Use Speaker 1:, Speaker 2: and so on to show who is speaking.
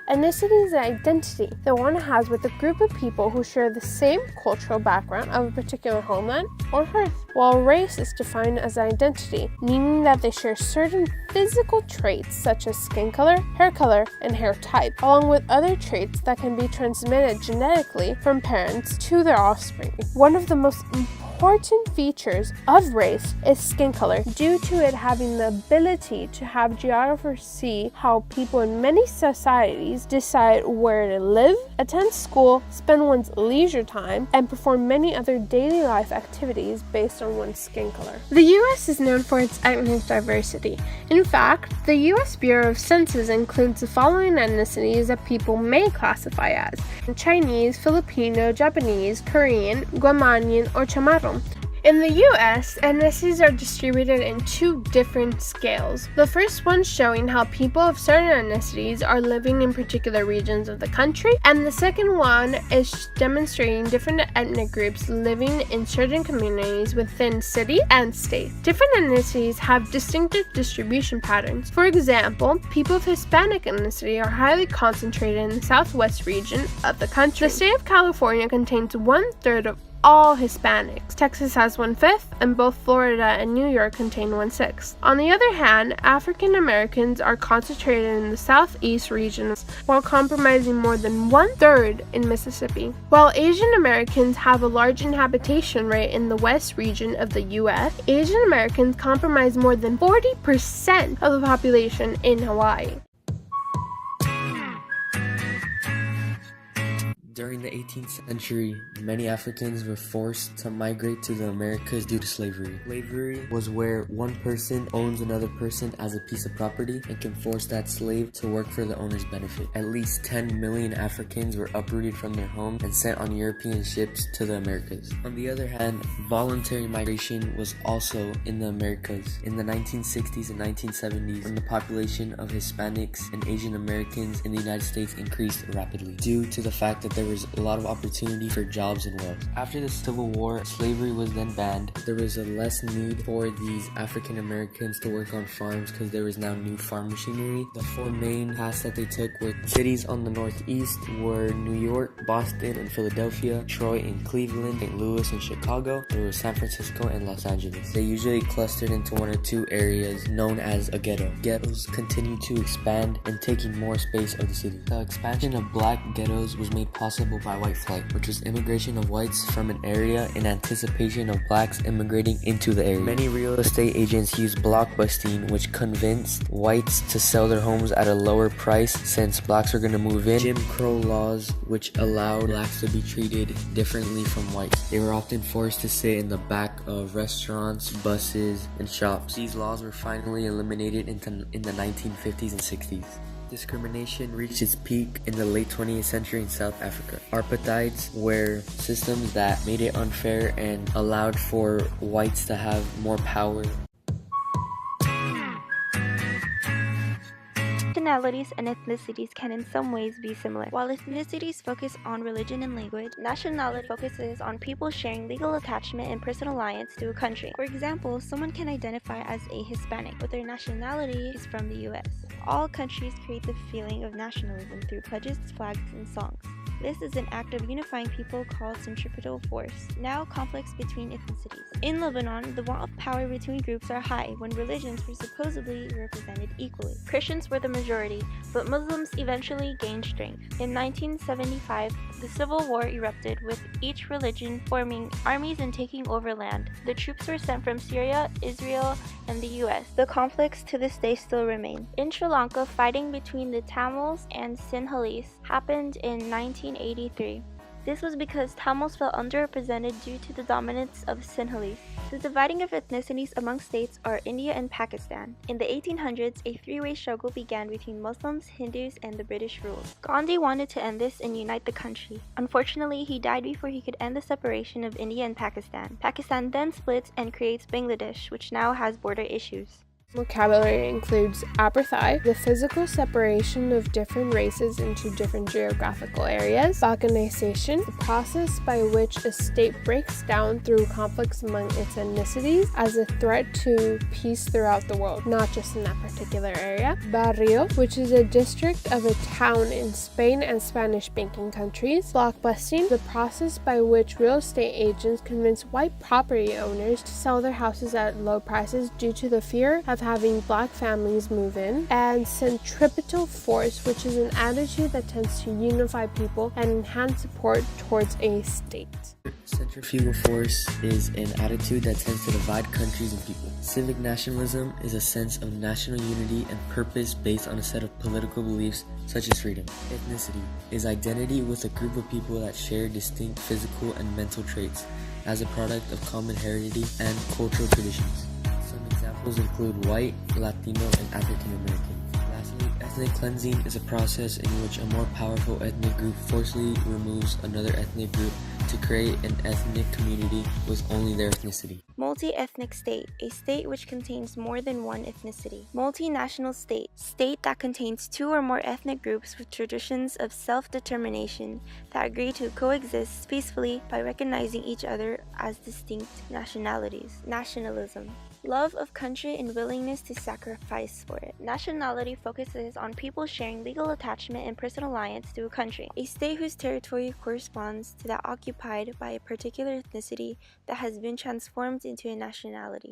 Speaker 1: Ethnicity is an identity that one has with a group of people who share the same cultural background of a particular homeland or hearth, while race is defined as an identity, meaning that they share certain physical traits such as skin color, and hair type, along with other traits that can be transmitted genetically from parents to their offspring. One of the most important features of race is skin color, due to it having the ability to have geographers see how people in many societies decide where to live, attend school, spend one's leisure time, and perform many other daily life activities based on one's skin color. The U.S. is known for its ethnic diversity. In fact, the U.S. Bureau of Census includes the following ethnicities that people may classify as: Chinese, Filipino, Japanese, Korean, Guamanian, or Chamorro. In the US, ethnicities are distributed in two different scales. The first one showing how people of certain ethnicities are living in particular regions of the country, and the second one is demonstrating different ethnic groups living in certain communities within city and state. Different ethnicities have distinctive distribution patterns. For example, people of Hispanic ethnicity are highly concentrated in the southwest region of the country. The state of California contains 1/3 of all Hispanics. Texas has 1/5, and both Florida and New York contain 1/6. On the other hand, African Americans are concentrated in the southeast regions, while comprising more than 1/3 in Mississippi. While Asian Americans have a large inhabitation rate in the west region of the U.S., Asian Americans comprise more than 40% of the population in Hawaii.
Speaker 2: During the 18th century, many Africans were forced to migrate to the Americas due to slavery. Slavery was where one person owns another person as a piece of property and can force that slave to work for the owner's benefit. At least 10 million Africans were uprooted from their homes and sent on European ships to the Americas. On the other hand, voluntary migration was also in the Americas. In the 1960s and 1970s, when the population of Hispanics and Asian Americans in the United States increased rapidly due to the fact that there was a lot of opportunity for jobs and wealth. After the Civil War, slavery was then banned. There was a less need for these African Americans to work on farms because there was now new farm machinery. The four main paths that they took were cities on the northeast were New York, Boston, and Philadelphia, Detroit and Cleveland, St. Louis and Chicago. There was San Francisco and Los Angeles. They usually clustered into one or two areas known as a ghetto. Ghettos continued to expand and taking more space of the city. The expansion of black ghettos was made possible by white flight, which was immigration of whites from an area in anticipation of blacks immigrating into the area. Many real estate agents used blockbusting, which convinced whites to sell their homes at a lower price since blacks were going to move in. Jim Crow laws, which allowed blacks to be treated differently from whites. They were often forced to sit in the back of restaurants, buses, and shops. These laws were finally eliminated in the 1950s and 60s. Discrimination reached its peak in the late 20th century in South Africa. Apartheids were systems that made it unfair and allowed for whites to have more power.
Speaker 3: Nationalities and ethnicities can in some ways be similar. While ethnicities focus on religion and language, nationality focuses on people sharing legal attachment and personal alliance to a country. For example, someone can identify as a Hispanic, but their nationality is from the US. All countries create the feeling of nationalism through pledges, flags, and songs. This is an act of unifying people called centripetal force. Now, conflicts between ethnicities. In Lebanon, the want of power between groups are high when religions were supposedly represented equally. Christians were the majority, but Muslims eventually gained strength. In 1975, the Civil War erupted, with each religion forming armies and taking over land. The troops were sent from Syria, Israel, and the US. The conflicts to this day still remain. In Sri Lanka, fighting between the Tamils and Sinhalese happened in 1983. This was because Tamils felt underrepresented due to the dominance of Sinhalese. The dividing of ethnicities among states are India and Pakistan. In the 1800s, a three-way struggle began between Muslims, Hindus, and the British rule. Gandhi wanted to end this and unite the country. Unfortunately, he died before he could end the separation of India and Pakistan. Pakistan then splits and creates Bangladesh, which now has border issues.
Speaker 1: Vocabulary includes apartheid, the physical separation of different races into different geographical areas; balkanization, the process by which a state breaks down through conflicts among its ethnicities as a threat to peace throughout the world, not just in that particular area; barrio, which is a district of a town in Spain and Spanish-speaking countries; blockbusting, the process by which real estate agents convince white property owners to sell their houses at low prices due to the fear of having black families move in; and centripetal force, which is an attitude that tends to unify people and enhance support towards a state.
Speaker 2: Centrifugal force is an attitude that tends to divide countries and people. Civic nationalism is a sense of national unity and purpose based on a set of political beliefs such as freedom. Ethnicity is identity with a group of people that share distinct physical and mental traits as a product of common heritage and cultural traditions. Some examples include white, Latino, and African American. Lastly, ethnic cleansing is a process in which a more powerful ethnic group forcibly removes another ethnic group to create an ethnic community with only their ethnicity.
Speaker 3: Multi-ethnic state, a state which contains more than one ethnicity. Multinational state, state that contains two or more ethnic groups with traditions of self-determination that agree to coexist peacefully by recognizing each other as distinct nationalities. Nationalism, love of country and willingness to sacrifice for it. Nationality focuses on people sharing legal attachment and personal alliance to a country, a state whose territory corresponds to that occupied by a particular ethnicity that has been transformed into a nationality.